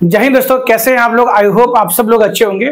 जय हिंद दोस्तों, कैसे हैं आप लोग। आई होप आप सब लोग अच्छे होंगे।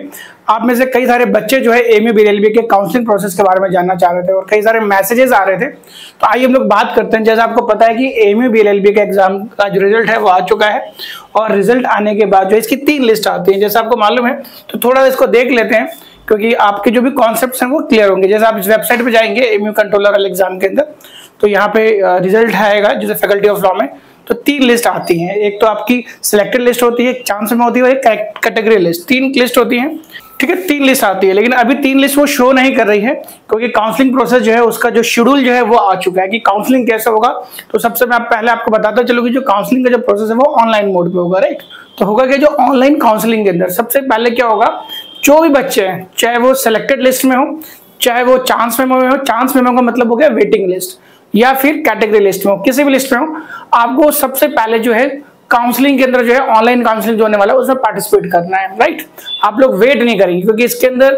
आप में से कई सारे बच्चे जो है एमयू बीएलएलबी के काउंसलिंग प्रोसेस के बारे में जानना चाह रहे थे और कई सारे मैसेजेस आ रहे थे। तो आइए हम लोग बात करते हैं। जैसे आपको पता है कि एमयू बीएलएलबी का एग्जाम का जो रिजल्ट है वो आ चुका है और रिजल्ट आने के बाद जो इसकी 3 लिस्ट आती है, जैसे आपको मालूम है। तो थोड़ा इसको देख लेते हैं क्योंकि आपके जो भी कॉन्सेप्ट्स हैं वो क्लियर होंगे। जैसे आप इस वेबसाइट पे जाएंगे एमयू कंट्रोलर एग्जाम के अंदर, तो यहाँ पे रिजल्ट आएगा जैसे फैकल्टी ऑफ लॉ में। तो 3 लिस्ट आती हैं। एक तो आपकी सिलेक्टेड लिस्ट होती है, एक चांस में होती है और एक कैटेगरी लिस्ट। 3 लिस्ट होती हैं, ठीक है। 3 लिस्ट आती है, लेकिन अभी 3 लिस्ट वो शो नहीं कर रही है क्योंकि काउंसलिंग प्रोसेस जो है उसका जो शेड्यूल जो है वो आ चुका है कि काउंसलिंग कैसे होगा। तो सबसे मैं पहले आपको बताता चलूँ कि जो काउंसलिंग का जो प्रोसेस है वो ऑनलाइन मोड पे होगा, राइट। तो होगा कि जो ऑनलाइन काउंसलिंग के अंदर सबसे पहले क्या होगा, जो भी बच्चे हैं चाहे वो सिलेक्टेड लिस्ट में हो चाहे वो चांस मेमो में हो, चांस मेमो का मतलब हो गया वेटिंग लिस्ट, या फिर कैटेगरी लिस्ट में हो, किसी भी लिस्ट में हो, आपको सबसे पहले जो है काउंसलिंग के अंदर जो है ऑनलाइन काउंसलिंग जो होने वाला है उसमें पार्टिसिपेट करना है, राइट। आप लोग वेट नहीं करेंगे क्योंकि इसके अंदर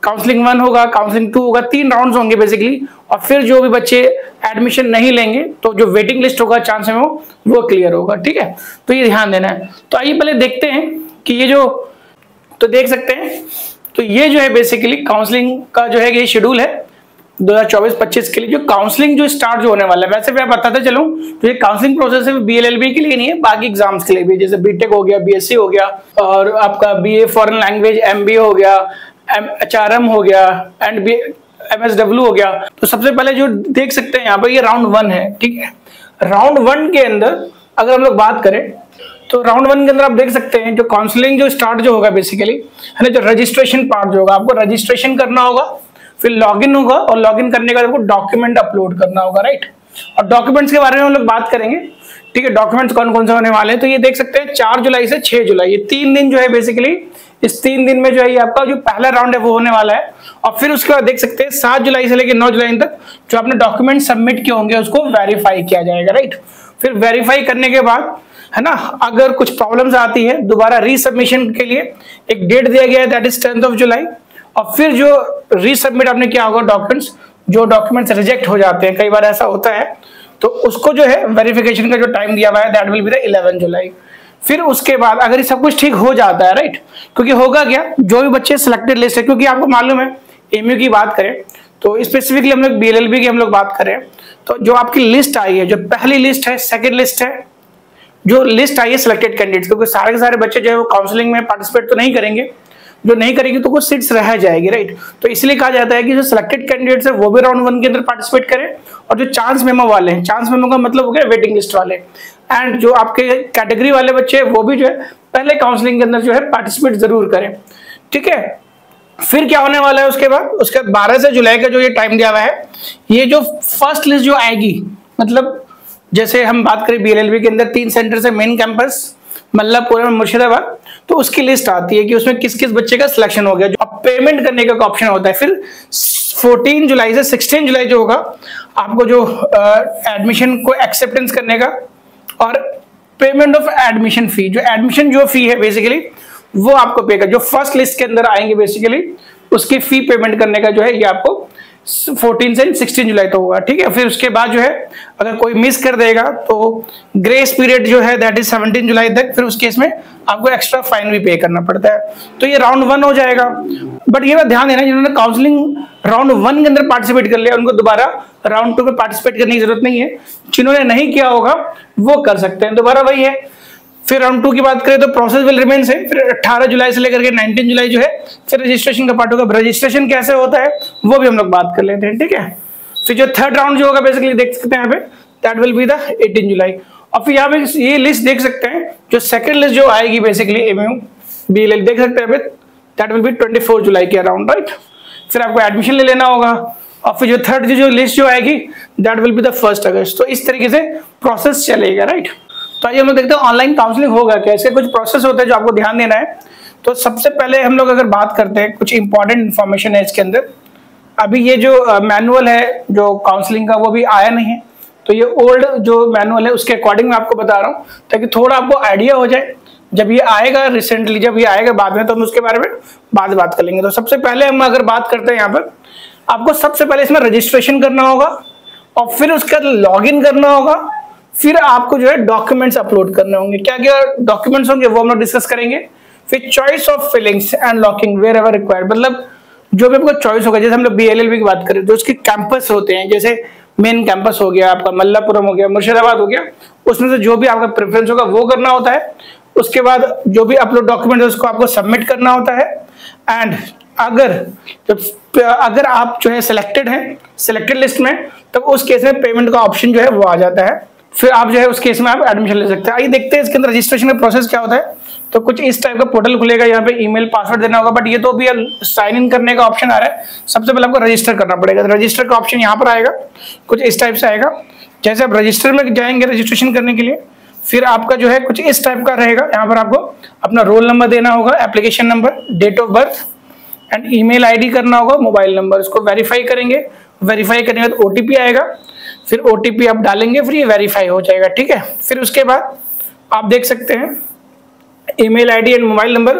काउंसलिंग 1 होगा, काउंसलिंग 2 होगा, 3 राउंड्स होंगे बेसिकली। और फिर जो भी बच्चे एडमिशन नहीं लेंगे तो जो वेटिंग लिस्ट होगा चांस में वो क्लियर होगा, ठीक है। तो ये ध्यान देना है। तो आइए पहले देखते हैं कि ये जो, तो देख सकते हैं तो ये जो है बेसिकली काउंसलिंग का जो है ये शेड्यूल है 2024-25 के लिए। जो काउंसलिंग जो स्टार्ट जो होने वाला है, वैसे मैं बताते चलूं तो ये काउंसलिंग प्रोसेस है बीएलएलबी के लिए नहीं है, बाकी एग्जाम्स के लिए भी, जैसे बीटेक हो गया, बीएससी हो गया और आपका बीए फॉरेन लैंग्वेज एमबीए हो गया, एचआरएम हो गया एंड एमएसडब्ल्यू हो गया। तो सबसे पहले जो देख सकते हैं यहाँ पर ये राउंड 1 है, ठीक है। राउंड 1 के अंदर अगर हम लोग बात करें तो राउंड 1 के अंदर आप देख सकते हैं जो काउंसलिंग जो स्टार्ट जो होगा बेसिकली है ना, जो रजिस्ट्रेशन पार्ट जो होगा, आपको रजिस्ट्रेशन करना होगा, फिर लॉगिन होगा और लॉगिन करने के बाद आपको डॉक्यूमेंट अपलोड करना होगा, राइट। और डॉक्यूमेंट्स के बारे में हम लोग बात करेंगे, ठीक है। डॉक्यूमेंट्स कौन कौन से होने वाले हैं तो ये देख सकते हैं 4 जुलाई से 6 जुलाई, ये 3 दिन जो है बेसिकली, इस 3 दिन में जो है ये आपका जो पहला राउंड है वो होने वाला है। और फिर उसके बाद देख सकते हैं 7 जुलाई से लेकर 9 जुलाई तक जो आपने डॉक्यूमेंट सबमिट किए होंगे उसको वेरीफाई किया जाएगा, राइट। फिर वेरीफाई करने के बाद है ना, अगर कुछ प्रॉब्लम्स आती है दोबारा रीसबमिशन के लिए एक डेट दिया गया है, दैट इज 10th जुलाई। और फिर जो रीसबमिट आपने किया होगा डॉक्यूमेंट्स, जो डॉक्यूमेंट्स रिजेक्ट हो जाते हैं, कई बार ऐसा होता है, तो उसको जो है वेरिफिकेशन का जो टाइम दिया हुआ है दैट विल बी द 11 जुलाई। फिर उसके बाद अगर ये सब कुछ ठीक हो जाता है, राइट, क्योंकि होगा क्या, जो भी बच्चे सिलेक्टेड लिस्ट है, क्योंकि आपको मालूम है एमयू की बात करें तो स्पेसिफिकली हम लोग बीएलएलबी की हम लोग बात करें तो जो आपकी लिस्ट आई है, जो पहली लिस्ट है, सेकेंड लिस्ट है, जो लिस्ट आई है सिलेक्टेड कैंडिडेट्स, क्योंकि सारे के सारे बच्चे जो है वो काउंसलिंग में पार्टिसिपेट तो नहीं करेंगे, जो नहीं करेंगे तो कुछ सीट्स रह जाएगी, राइट। तो इसलिए कहा जाता है कि जो सिलेक्टेड कैंडिडेट्स है वो भी राउंड 1 के अंदर पार्टिसिपेट करें और जो चांस मेमो वाले हैं, चांस मेमो का मतलब हो गया वेटिंग लिस्ट वाले, एंड जो आपके कैटेगरी वाले बच्चे हैं वो भी जो है पहले काउंसलिंग के अंदर जो है पार्टिसिपेट जरूर करें, ठीक है। फिर क्या होने वाला है उसके बाद 12 से जुलाई का जो ये टाइम दिया हुआ है, ये जो फर्स्ट लिस्ट जो आएगी, मतलब जैसे हम बात करें बीएलएलबी के अंदर 3 सेंटर से मेन कैंपस मल्लापुरम मुर्शिदाबाद, तो उसकी लिस्ट आती है कि उसमें किस किस बच्चे का सिलेक्शन हो गया। जो पेमेंट करने का ऑप्शन होता है, फिर 14 जुलाई से 16 जुलाई जो होगा आपको जो एडमिशन को एक्सेप्टेंस करने का और पेमेंट ऑफ एडमिशन फी, जो एडमिशन जो फी है बेसिकली वो आपको पे कर, जो फर्स्ट लिस्ट के अंदर आएंगे बेसिकली उसकी फी पेमेंट करने का जो है ये आपको 14 से 16 जुलाई तो होगा, ठीक है। फिर उसके बाद जो है अगर कोई मिस कर देगा तो ग्रेस पीरियड जो है दैट इज 17 जुलाई तक, फिर उस केस में आपको एक्स्ट्रा फाइन भी पे करना पड़ता है। तो ये राउंड 1 हो जाएगा। बट ये बात ध्यान देना, जिन्होंने काउंसलिंग राउंड 1 के अंदर पार्टिसिपेट कर लिया उनको दोबारा राउंड 2 में पार्टिसिपेट करने की जरूरत नहीं है। जिन्होंने नहीं किया होगा वो कर सकते हैं, दोबारा वही है। फिर राउंड 2 की बात करें तो प्रोसेस विल रिमेन सेम। फिर 18 जुलाई से लेकर के 19 जुलाई जो है फिर रजिस्ट्रेशन का पार्ट होगा। रजिस्ट्रेशन कैसे होता है वो भी हम लोग बात कर लेते हैं, ठीक है। फिर जो थर्ड राउंड जो होगा बेसिकली देख सकते हैं यहाँ पे, दैट विल बी द 18 जुलाई। और फिर यहाँ पे ये लिस्ट देख सकते हैं, जो सेकंड लिस्ट जो आएगी बेसिकली एमयू बीएलएल देख सकते हैं दैट विल बी 24 जुलाई के अराउंड, राइट। फिर आपको एडमिशन ले लेना होगा। और फिर जो थर्ड जो लिस्ट जो आएगी दैट विल बी द 1 अगस्त। तो इस तरीके से प्रोसेस चलेगा, राइट। तो आइए हम लोग देखते हैं ऑनलाइन काउंसलिंग होगा क्या, इसके कुछ प्रोसेस होते हैं जो आपको ध्यान देना है। तो सबसे पहले हम लोग अगर बात करते हैं, कुछ इंपॉर्टेंट इंफॉर्मेशन है इसके अंदर। अभी ये जो मैनुअल है जो काउंसलिंग का वो भी आया नहीं है, तो ये ओल्ड जो मैनुअल है उसके अकॉर्डिंग मैं आपको बता रहा हूँ ताकि थोड़ा आपको आइडिया हो जाए। जब ये आएगा रिसेंटली, जब ये आएगा बाद में, तो हम उसके बारे में बाद में बात कर लेंगे। तो सबसे पहले हम अगर बात करते हैं यहाँ पर, आपको सबसे पहले इसमें रजिस्ट्रेशन करना होगा और फिर उसके बाद लॉग इन करना होगा, फिर आपको जो है डॉक्यूमेंट्स अपलोड करने होंगे। क्या क्या डॉक्यूमेंट्स होंगे वो हम लोग डिस्कस करेंगे। फिर choice of fillings and locking wherever required, मतलब जो भी आपको चॉइस होगा, जैसे हम लोग बीएलएलबी की बात करें तो उसके कैंपस होते हैं, जैसे मेन कैंपस हो गया आपका, मल्लापुरम हो गया, मुर्शिदाबाद हो गया, उसमें से जो भी आपका प्रेफरेंस होगा वो करना होता है। उसके बाद जो भी अपलोड डॉक्यूमेंट है उसको आपको सबमिट करना होता है। एंड अगर आप जो है सिलेक्टेड हैं सिलेक्टेड लिस्ट में, तब उस केस में पेमेंट का ऑप्शन जो है वो आ जाता है। फिर आप जो है उस केस में आप एडमिशन ले सकते हैं। आइए देखते हैं इसके अंदर रजिस्ट्रेशन का प्रोसेस क्या होता है। तो कुछ इस टाइप का पोर्टल खुलेगा, यहाँ पे ईमेल पासवर्ड देना होगा, बट ये तो भी साइन इन करने का ऑप्शन आ रहा है। सबसे पहले आपको रजिस्टर करना पड़ेगा, तो रजिस्टर का ऑप्शन यहाँ पर आएगा, कुछ इस टाइप से आएगा। जैसे आप रजिस्टर में जाएंगे रजिस्ट्रेशन करने के लिए, फिर आपका जो है कुछ इस टाइप का रहेगा। यहाँ पर आपको अपना रोल नंबर देना होगा, application number, date of birth and email ID करना होगा, मोबाइल नंबर। इसको वेरीफाई करेंगे, वेरीफाई करने के बाद ओटीपी आएगा, फिर ओटीपी आप डालेंगे, फिर ये वेरीफाई हो जाएगा, ठीक है। फिर उसके बाद आप देख सकते हैं email ID and mobile number,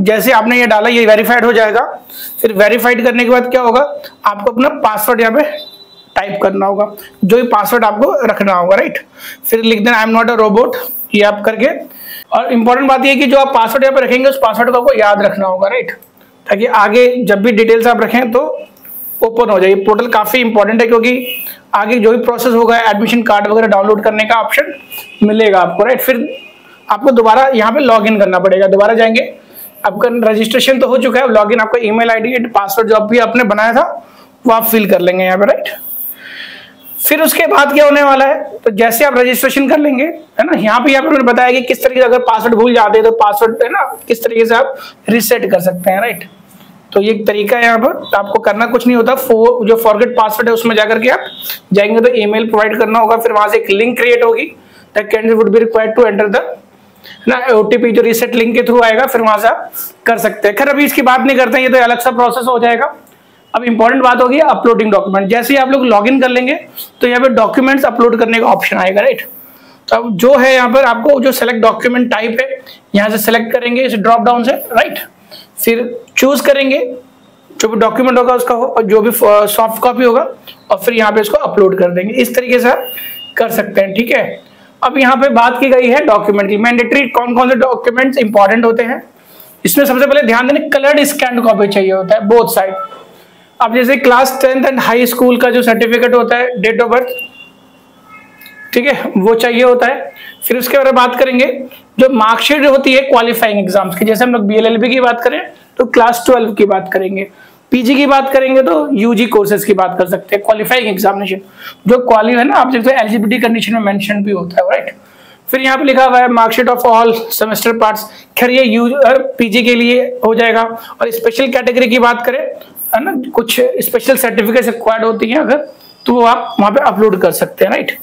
जैसे आपने ये डाला ये वेरीफाइड हो जाएगा। फिर वेरीफाइड करने के बाद क्या होगा, आपको अपना पासवर्ड यहाँ पे टाइप करना होगा, जो भी पासवर्ड आपको रखना होगा, राइट। फिर लिख देना I am not a robot, ये आप करके। और इंपॉर्टेंट बात ये है कि जो आप पासवर्ड यहाँ पे रखेंगे उस पासवर्ड को आपको याद रखना होगा, राइट, ताकि आगे जब भी डिटेल्स आप रखें तो ओपन हो जाए। पोर्टल काफी इंपॉर्टेंट है, क्योंकि आगे जो भी प्रोसेस होगा एडमिशन कार्ड वगैरह डाउनलोड करने का ऑप्शन मिलेगा आपको, राइट। फिर आपको दोबारा यहाँ पे लॉगिन करना पड़ेगा, दोबारा जाएंगे, आपका रजिस्ट्रेशन तो हो चुका है, लॉगिन आपका ईमेल आईडी एंड पासवर्ड जो भी आपने बनाया था वो आप फिल कर लेंगे यहाँ पे, राइट। फिर उसके बाद क्या होने वाला है, तो जैसे आप रजिस्ट्रेशन कर लेंगे, है ना, यहाँ पे मैंने बताया कि किस तरीके से अगर पासवर्ड भूल जाते हैं तो पासवर्ड है ना किस तरीके से आप रिसेट कर सकते हैं, राइट। तो ये एक तरीका है, यहाँ पर आपको करना कुछ नहीं होता। जो फॉरगेट पासवर्ड है उसमें जाकर के आप जाएंगे तो ईमेल प्रोवाइड करना होगा, फिर वहां से एक लिंक क्रिएट होगी, that candidate would be required to enter the ना ओटीपी, जो रीसेट लिंक के थ्रू आएगा, फिर वहां से आप कर सकते हैं। खैर अभी इसकी बात नहीं करते हैं, ये तो अलग सा प्रोसेस हो जाएगा। अब इंपॉर्टेंट बात होगी अपलोडिंग डॉक्यूमेंट। जैसे ही आप लोग लॉगिन कर लेंगे तो यहाँ पे डॉक्यूमेंट्स अपलोड करने का ऑप्शन आएगा, राइट। तो अब जो है यहाँ पर आपको जो सेलेक्ट डॉक्यूमेंट टाइप है यहाँ से सेलेक्ट करेंगे इस ड्रॉप डाउन से, राइट। फिर चूज करेंगे जो भी डॉक्यूमेंट होगा उसका और जो भी सॉफ्ट कॉपी होगा, और फिर यहाँ पे इसको अपलोड कर देंगे। इस तरीके से आप कर सकते हैं, ठीक है। अब यहाँ पे बात की गई है डॉक्यूमेंट की, मैंडेटरी कौन कौन से डॉक्यूमेंट्स इंपॉर्टेंट होते हैं। इसमें सबसे पहले ध्यान देना, कलर्ड स्कैन कॉपी चाहिए होता है बोथ साइड। अब जैसे class 10th and high school का जो सर्टिफिकेट होता है, डेट ऑफ बर्थ, ठीक है, वो चाहिए होता है। फिर उसके बारे में बात करेंगे जो मार्कशीट होती है क्वालिफाइंग एग्जाम्स की, जैसे हम लोग बीएलएलबी की बात करें तो क्लास 12 की बात करेंगे, पीजी की बात करेंगे तो यूजी कोर्सेज की बात कर सकते हैं। क्वालिफाइंग एग्जामिनेशन जो क्वालिफाई है ना, आप देखते हैं एलिजिबिलिटी कंडीशन में मेंशन भी होता है, राइट। फिर यहाँ पे लिखा हुआ है marksheet of all semester parts, खैर ये पीजी के लिए हो जाएगा। और स्पेशल कैटेगरी की बात करें, है ना, कुछ स्पेशल सर्टिफिकेट रिक्वायर्ड होती है अगर, तो वो आप वहां पे अपलोड कर सकते हैं, राइट।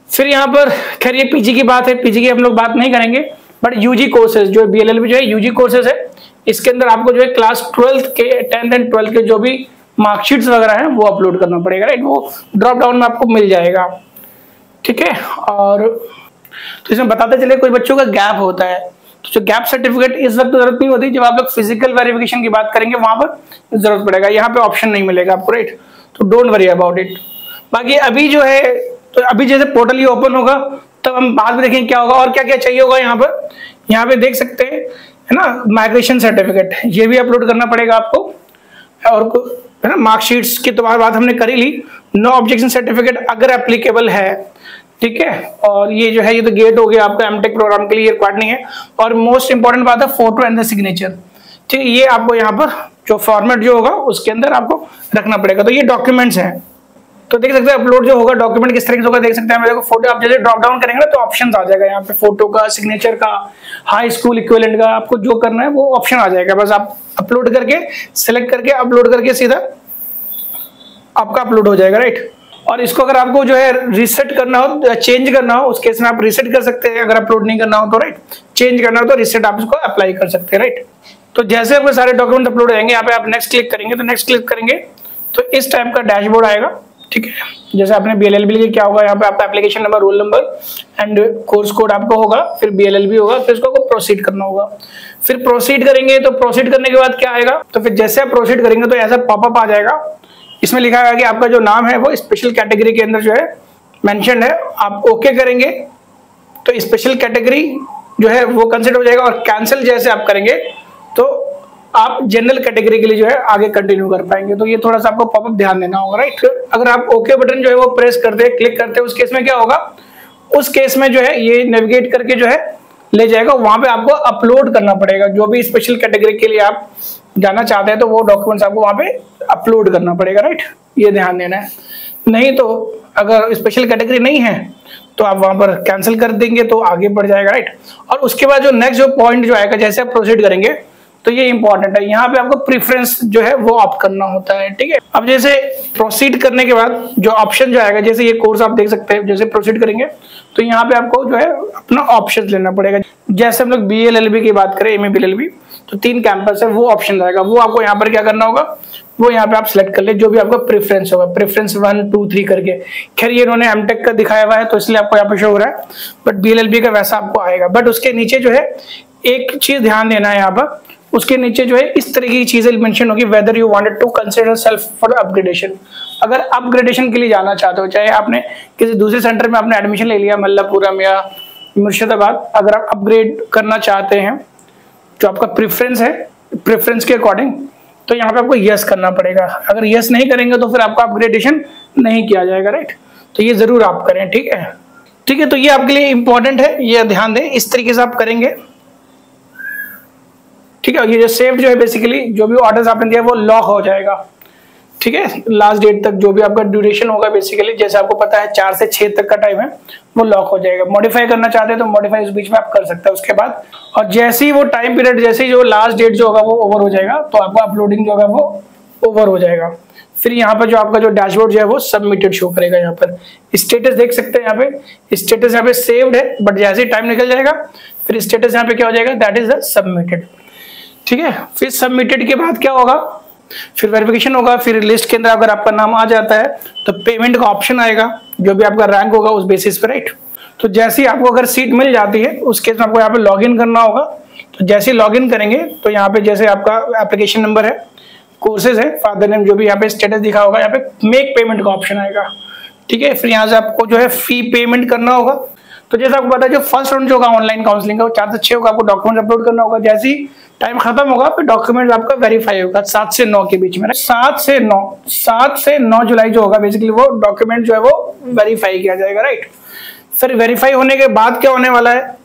फिर यहाँ पर खैर ये पीजी की बात है, पीजी की हम लोग बात नहीं करेंगे, बट यूजी कोर्सेज जो बीएलएलबी जो है यूजी कोर्सेज है, इसके अंदर आपको जो है क्लास 12 के 10th एंड 12 के जो भी मार्कशीट्स वगैरह हैं वो अपलोड करना पड़ेगा, राइट। वो ड्रॉप डाउन में आपको मिल जाएगा, ठीक है। और तो इसमें बताते चले कोई बच्चों का गैप होता है, तो जो गैप सर्टिफिकेट इस वक्त जरूरत नहीं होती, जब आप लोग फिजिकल वेरिफिकेशन की बात करेंगे वहां पर जरूरत पड़ेगा, यहाँ पे ऑप्शन नहीं मिलेगा आपको, राइट। तो डोंट वरी अबाउट इट। बाकी अभी जो है, तो अभी जैसे पोर्टल ये ओपन होगा तब हम बाद में देखेंगे क्या होगा और क्या क्या चाहिए होगा। यहाँ पे देख सकते हैं, है ना, माइग्रेशन सर्टिफिकेट, ये भी अपलोड करना पड़ेगा आपको। और है ना, मार्कशीट्स की तो बात हमने कर ही ली। नो ऑब्जेक्शन सर्टिफिकेट अगर एप्लीकेबल है, ठीक है। और ये जो है ये तो गेट हो गया आपका एमटेक प्रोग्राम के लिए, रिक्वायर्ड नहीं है। और मोस्ट इंपॉर्टेंट बात है फोटो एंड द सिग्नेचर, ठीक है। ये आपको यहाँ पर जो फॉर्मेट जो होगा उसके अंदर आपको रखना पड़ेगा। तो ये डॉक्यूमेंट्स हैं, तो देख सकते हैं अपलोड जो होगा डॉक्यूमेंट किस तरीके से होगा, देख सकते हैं। मेरे को फोटो आप जैसे ड्रॉप डाउन करेंगे ना तो ऑप्शन आ जाएगा यहाँ पे, फोटो का, सिग्नेचर का, हाई स्कूल इक्विवेलेंट का, आपको जो करना है वो ऑप्शन आ जाएगा। बस आप अपलोड करके सिलेक्ट करके अपलोड करके सीधा आपका अपलोड हो जाएगा, राइट। और इसको अगर आपको जो है रीसेट करना हो, चेंज करना हो, उस केस में आप रीसेट कर सकते हैं। अगर अपलोड नहीं करना हो तो, राइट, चेंज करना हो तो रीसेट आप इसको अप्लाई कर सकते हैं, राइट। तो जैसे आपके सारे डॉक्यूमेंट अपलोड हो जाएंगे, यहाँ पे आप नेक्स्ट क्लिक करेंगे, तो नेक्स्ट क्लिक करेंगे तो इस टाइप का डैशबोर्ड आएगा, ठीक है। जैसे आपने बीएलएलबी लिए क्या होगा, यहाँ पे आपका application number, roll number and course code आपको होगा, फिर बीएलएलबी होगा, फिर इसको प्रोसीड करना होगा। फिर प्रोसीड करेंगे तो प्रोसीड करने के बाद क्या आएगा, तो फिर जैसे आप प्रोसीड करेंगे तो ऐसा पॉपअप आ जाएगा। इसमें लिखा है कि आपका जो नाम है वो स्पेशल कैटेगरी के अंदर जो है मेंशन है, आप ओके करेंगे तो स्पेशल कैटेगरी जो है वो कंसिडर हो जाएगा, और कैंसिल जैसे आप करेंगे तो आप जनरल कैटेगरी के लिए जो है आगे कंटिन्यू कर पाएंगे। तो ये थोड़ा सा आपको पॉपअप ध्यान देना होगा, राइट। अगर आप ओके बटन जो है वो प्रेस करते हैं, क्लिक करते हैं, उस केस में क्या होगा, उस केस में जो है ये नेविगेट करके जो है ले जाएगा, वहां पे आपको अपलोड करना पड़ेगा। जो भी स्पेशल कैटेगरी के लिए आप जाना चाहते हैं तो वो डॉक्यूमेंट्स आपको वहां पे अपलोड करना पड़ेगा, राइट। ये ध्यान देना है। नहीं तो अगर स्पेशल कैटेगरी नहीं है तो आप वहां पर कैंसिल कर देंगे तो आगे बढ़ जाएगा, राइट। और उसके बाद जो नेक्स्ट जो पॉइंट जो आएगा, जैसे आप प्रोसीड करेंगे तो ये इंपॉर्टेंट है, यहाँ पे आपको प्रेफरेंस जो है वो ऑप्ट करना होता है, ठीक है। अब जैसे प्रोसीड करने के बाद जो ऑप्शन जो आएगा, जैसे ये कोर्स आप देख सकते हैं, जैसे प्रोसीड करेंगे तो यहाँ पे आपको जो है अपना ऑप्शन लेना पड़ेगा। जैसे हम लोग BLLB की बात करें, MA BLLB, तो 3 कैंपस है, वो ऑप्शन रहेगा, वो आपको यहाँ पर क्या करना होगा, वो यहाँ पे आप सिलेक्ट कर ले, जो भी आपका प्रेफरेंस होगा, प्रेफरेंस 1 2 3 करके। खैर ये इन्होंने MTech का दिखाया हुआ है तो इसलिए आपको यहाँ पे शो हो रहा है, बट BLLB का वैसा आपको आएगा। बट उसके नीचे जो है एक चीज ध्यान देना है, यहाँ पर उसके नीचे जो है इस तरह की चीजें मेंशन होगी, whether you wanted to consider self for upgradation. अगर अपग्रेडेशन के लिए जाना चाहते हो, चाहे आपने किसी दूसरे सेंटर में आपने एडमिशन ले लिया, मल्लापुरम या मुर्शिदाबाद, अगर आप अपग्रेड करना चाहते हैं जो आपका प्रेफरेंस है, प्रेफरेंस के अकॉर्डिंग, तो यहाँ पे आपको यस करना पड़ेगा। अगर यस नहीं करेंगे तो फिर आपका अपग्रेडेशन नहीं किया जाएगा, राइट। तो ये जरूर आप करें, ठीक है, ठीक है। तो ये आपके लिए इंपॉर्टेंट है, ये ध्यान दें, इस तरीके से आप करेंगे, ठीक है। ये जो सेव जो है बेसिकली जो भी ऑर्डर्स आपने दिया वो लॉक हो जाएगा, ठीक है। लास्ट डेट तक जो भी आपका ड्यूरेशन होगा बेसिकली, जैसे आपको पता है 4 से 6 तक का टाइम है, वो लॉक हो जाएगा। मॉडिफाई करना चाहते हैं तो मॉडिफाई उस बीच में आप कर सकते हैं उसके बाद। और जैसे ही वो टाइम पीरियड, जैसे ही जो लास्ट डेट जो होगा वो ओवर हो जाएगा तो आपका अपलोडिंग जो होगा वो ओवर हो जाएगा। फिर यहाँ पर जो आपका जो डैशबोर्ड जो है वो सबमिटेड शो करेगा। यहाँ पर स्टेटस देख सकते हैं, यहाँ पे स्टेटस यहाँ पे सेव्ड है, बट जैसे ही टाइम निकल जाएगा फिर स्टेटस यहाँ पे क्या हो जाएगा, दैट इज द सबमिटेड, ठीक है। फिर सबमिटेड के बाद क्या होगा, फिर वेरिफिकेशन होगा, फिर लिस्ट के अंदर अगर आपका नाम आ जाता है तो पेमेंट का ऑप्शन आएगा, जो भी आपका रैंक होगा उस बेसिस पे, राइट। तो जैसे ही आपको अगर सीट मिल जाती है उस केस में आपको यहाँ पे लॉगिन करना होगा। तो जैसे ही लॉगिन करेंगे तो यहाँ पे जैसे आपका एप्लीकेशन नंबर है, कोर्सेज है, फादर नेम, जो भी यहाँ पे स्टेटस दिखा होगा, यहाँ पे मेक पेमेंट का ऑप्शन आएगा, ठीक है। फिर यहाँ से आपको जो है फी पेमेंट करना होगा। तो जैसे आपको पता है जो फर्स्ट राउंड जो होगा ऑनलाइन काउंसलिंग का वो 4 से 6 होगा, आपको डॉक्यूमेंट अपलोड करना होगा। जैसे ही टाइम खत्म होगा फिर डॉक्यूमेंट आपका वेरीफाई होगा 7 से 9 के बीच में, 7 से 9 जुलाई जो होगा बेसिकली वो डॉक्यूमेंट जो है वो वेरीफाई किया जाएगा, राइट। फिर वेरीफाई होने के बाद क्या होने वाला है,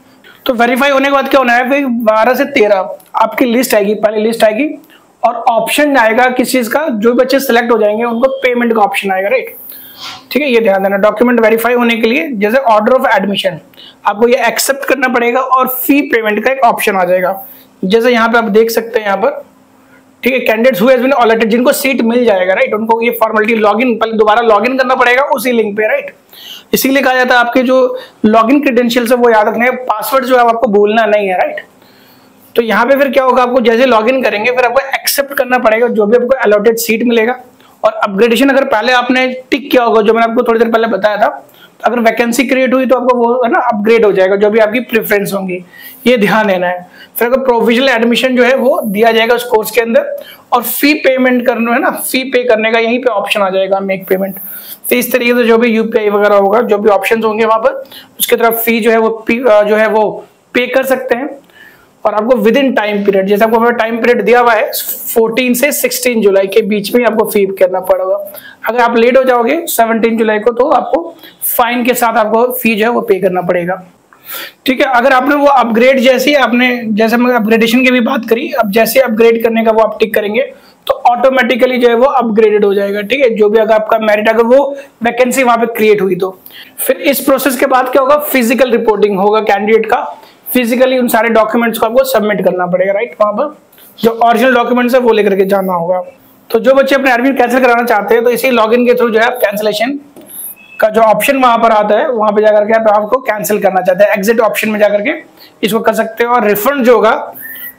तो वेरीफाई होने के बाद क्या होना है, फिर 12 से 13 आपकी लिस्ट आएगी, पहली लिस्ट आएगी और ऑप्शन आएगा किस चीज का, जो बच्चे सिलेक्ट हो जाएंगे उनको पेमेंट का ऑप्शन आएगा, राइट, ठीक है। ये ध्यान देना, डॉक्यूमेंट वेरीफाई होने के लिए जैसे ऑर्डर ऑफ एडमिशन आपको ये एक्सेप्ट करना पड़ेगा और फी पेमेंट का एक ऑप्शन आ जाएगा। जैसे यहाँ पे आप देख सकते हैं यहाँ पर, ठीक है, candidates who has been allotted, जिनको सीट मिल जाएगा, राइट, उनको ये फॉर्मेलिटी लॉगिन, पहले दोबारा लॉगिन करना पड़ेगा उसी लिंक पे, राइट। इसीलिए कहा जाता है आपके जो लॉगिन क्रेडेंशियल्स है वो याद रखने, पासवर्ड जो है आपको भूलना नहीं है, राइट। तो यहाँ पे फिर क्या होगा, आपको जैसे लॉगिन करेंगे फिर आपको एक्सेप्ट करना पड़ेगा जो भी आपको अलॉटेड सीट मिलेगा। और अपग्रेडेशन अगर पहले आपने टिक किया होगा, जो मैंने आपको थोड़ी देर पहले बताया था, तो अगर वैकेंसी क्रिएट हुई तो आपको वो है ना अपग्रेड हो जाएगा, जो भी आपकी प्रेफरेंस होंगी, ये ध्यान देना है। फिर अगर प्रोविजनल एडमिशन जो है वो दिया जाएगा उस कोर्स के अंदर, और फी पेमेंट करना है ना, फी पे करने का यहीं पे ऑप्शन आ जाएगा, मेक पेमेंट। तो इस तरीके से जो भी UPI वगैरह होगा, जो भी ऑप्शन होंगे वहां पर, उसकी तरफ फी जो है वो पे कर सकते हैं। और आपको विद इन टाइम पीरियड, जैसे आपको टाइम पीरियड दिया हुआ है 14 से 16 जुलाई के बीच में आपको फी करना पड़ेगा। अगर आप लेट हो जाओगे 17 जुलाई को तो आपको फाइन के साथ आपको फी जो है वो पे करना पड़ेगा, ठीक है। अगर आपने वो अपग्रेड जैसे हमने अपग्रेडेशन की भी बात करी, अब जैसे अपग्रेड करने का वो आप टिक करेंगे तो ऑटोमेटिकली जो है वो अपग्रेडेड हो जाएगा, ठीक है। जो भी अगर आपका मेरिट, अगर वो वैकेंसी वहां पे क्रिएट हुई तो फिर इस प्रोसेस के बाद क्या होगा, फिजिकल रिपोर्टिंग होगा कैंडिडेट का। फिजिकली उन सारे डॉक्यूमेंट्स को आपको सबमिट करना पड़ेगा, राइट। वहां पर जो ओरिजिनल डॉक्यूमेंट्स है वो लेकर के जाना होगा। तो जो बच्चे अपने एडमिट कैंसिल कराना चाहते हैं तो इसी लॉगिन के थ्रू जो है कैंसिलेशन का जो ऑप्शन वहां पर आता है, वहां पे जाकर के आप आपको कैंसिल करना चाहते हैं, एग्जिट ऑप्शन में जाकर के इसको कर सकते हैं और रिफंड जो होगा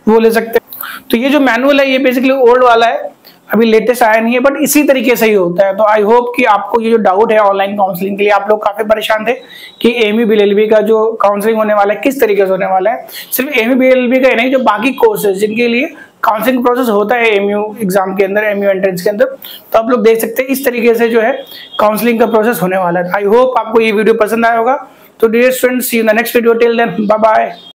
वो ले सकते हैं। तो ये जो मैनुअल है ये बेसिकली ओल्ड वाला है, अभी लेटेस्ट आया नहीं है, बट इसी तरीके से ही होता है। तो आई होप कि आपको ये जो डाउट है ऑनलाइन काउंसलिंग के लिए, आप लोग काफी परेशान थे कि एमयू बीएलएलबी का जो काउंसलिंग होने वाला है किस तरीके से होने वाला है। सिर्फ एमयू बीएलएलबी का ही नहीं, जो बाकी कोर्सेज जिनके लिए काउंसलिंग प्रोसेस होता है एमयू एग्जाम के अंदर, एमयू एंट्रेंस के अंदर, तो आप लोग देख सकते हैं इस तरीके से जो है काउंसलिंग का प्रोसेस होने वाला है। आई होप आपको ये वीडियो पसंद आया होगा। तो dear students, see you in the next video, till then bye bye.